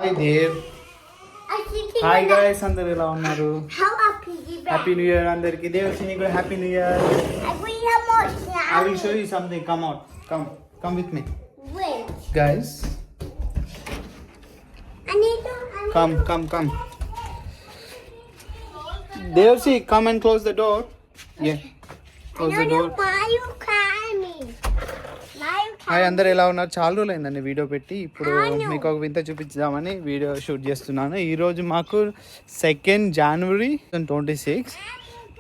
Hi Dev. Hi guys, అందరు ఎలా ఉన్నారు? హ్యాపీ న్యూ ఇయర్ అందరికి. దేవ్ సిని కూడా happy new year. I will show you something. Come out. Come with me. Wait. Guys. Come. Devsi, come and close the door. Yeah. Close the door. Hi, అందరు ఎలా ఉన్నారు? చాలా రోజులు అయిందండి వీడియో పెట్టి. ఇప్పుడు మీకు ఒక వింత చూపించామని వీడియో షూట్ చేస్తున్నాను. ఈరోజు మాకు 2nd January 2026.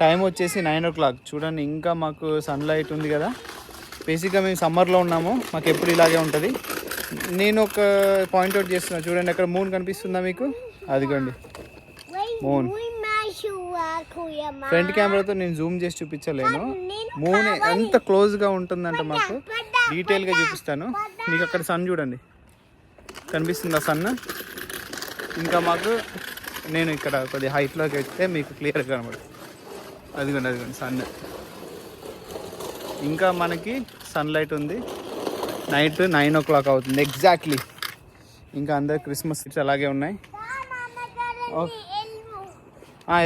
టైం వచ్చేసి 9 o'clock. చూడండి, ఇంకా మాకు సన్లైట్ ఉంది కదా. బేసిక్గా మేము సమ్మర్లో ఉన్నాము, మాకు ఎప్పుడు ఇలాగే ఉంటుంది. నేను ఒక పాయింట్అవుట్ చేస్తున్నాను. చూడండి, అక్కడ మూన్ కనిపిస్తుందా మీకు? అదిగోండి మూన్. ఫ్రంట్ కెమెరాతో నేను జూమ్ చేసి చూపించలేను. మూన్ ఎంత క్లోజ్గా ఉంటుందంటే మాకు డీటెయిల్గా చూపిస్తాను. మీకు అక్కడ సన్ చూడండి, కనిపిస్తుందా సన్? ఇంకా మాకు నేను ఇక్కడ కొద్దిగా హైట్లోకి వెళ్తే మీకు క్లియర్గా కనబడుతుంది. అదిగోండి సన్. ఇంకా మనకి సన్లైట్ ఉంది. నైట్ 9 o'clock అవుతుంది ఎగ్జాక్ట్లీ. ఇంకా అందరు క్రిస్మస్ ట్రీస్ అలాగే ఉన్నాయి.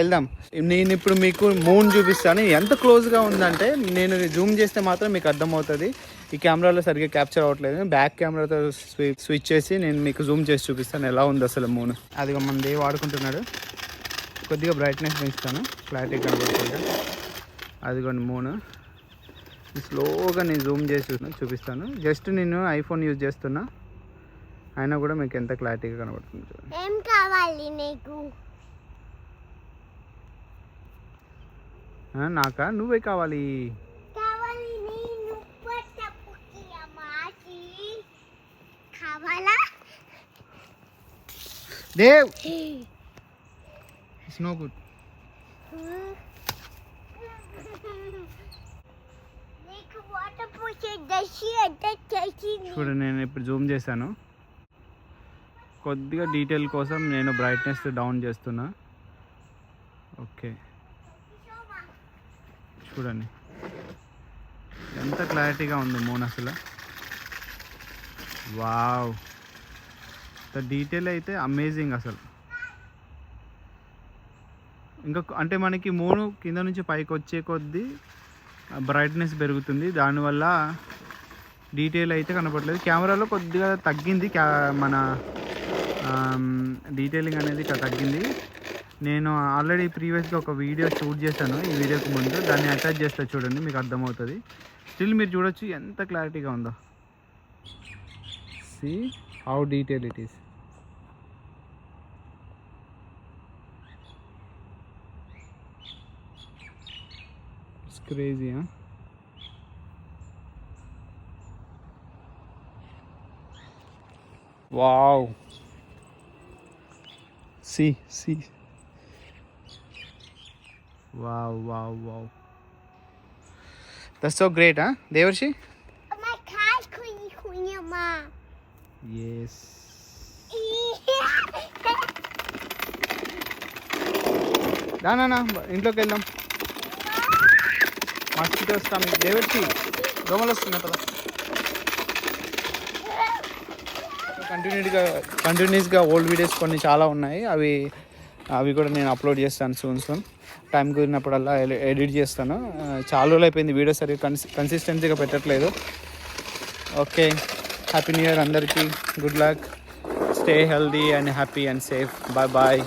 వెళ్దాం. నేను ఇప్పుడు మీకు మూన్ చూపిస్తాను. ఎంత క్లోజ్గా ఉందంటే నేను జూమ్ చేస్తే మాత్రం మీకు అర్థమవుతుంది. ఈ కెమెరాలో సరిగ్గా క్యాప్చర్ అవ్వట్లేదు. బ్యాక్ కెమెరాతో స్విచ్ చేసి నేను మీకు జూమ్ చేసి చూపిస్తాను ఎలా ఉంది అసలు మూన్. అదిగో మన దేవ్ వాడుకుంటున్నాడు. కొద్దిగా బ్రైట్నెస్ పెంచుతాను, క్లారిటీ కనబడుతుంది. అదిగోండి మూన్. స్లోగా నేను జూమ్ చేసి చూపిస్తాను. జస్ట్ నేను ఐఫోన్ యూజ్ చేస్తున్నా, అయినా కూడా మీకు ఎంత క్లారిటీగా కనబడుతుంది. ఏం కావాలి నీకు? నాకా? నువ్వే కావాలి. Dev, it's no good. చూడండి, నేను ఇప్పుడు జూమ్ చేశాను. కొద్దిగా డీటెయిల్ కోసం నేను బ్రైట్నెస్ డౌన్ చేస్తున్నా. ఓకే, చూడండి ఎంత క్లారిటీగా ఉంది మూన్ అసలు. వావ్, ద డీటెయిల్ అయితే అమేజింగ్ అసలు. ఇంకా అంటే మనకి మూన్ కింద నుంచి పైకి వచ్చే కొద్దీ బ్రైట్నెస్ పెరుగుతుంది, దానివల్ల డీటెయిల్ అయితే కనపడలేదు. కెమెరాలో కొద్దిగా తగ్గింది, మన డీటెయిలింగ్ అనేది తగ్గింది. నేను ఆల్రెడీ ప్రీవియస్గా ఒక వీడియో షూట్ చేశాను ఈ వీడియోకి ముందు, దాన్ని అటాచ్ చేస్తా చూడండి, మీకు అర్థమవుతుంది. స్టిల్ మీరు చూడొచ్చు ఎంత క్లారిటీగా ఉందో. See how detail it is. It's crazy. Wow, see. Wow. That's so great, huh, Devarshi? My cat kunya ma. Yes. నా ఇంట్లోకి వెళ్దాం. Mosquitoes coming. దేవర్షి, దోమలు వస్తున్నాయి కదా. కంటిన్యూస్గా ఓల్డ్ వీడియోస్ కొన్ని చాలా ఉన్నాయి, అవి కూడా నేను అప్లోడ్ చేస్తాను సూన్. టైం కుదిరినప్పుడల్లా ఎడిట్ చేస్తాను. చాలా రోజులు అయిపోయింది వీడియో సరిగ్గా కన్సిస్టెన్సీగా పెట్టట్లేదు. ఓకే, హ్యాపీ న్యూ ఇయర్ అందరికీ. Good luck, stay healthy and happy and safe. Bye.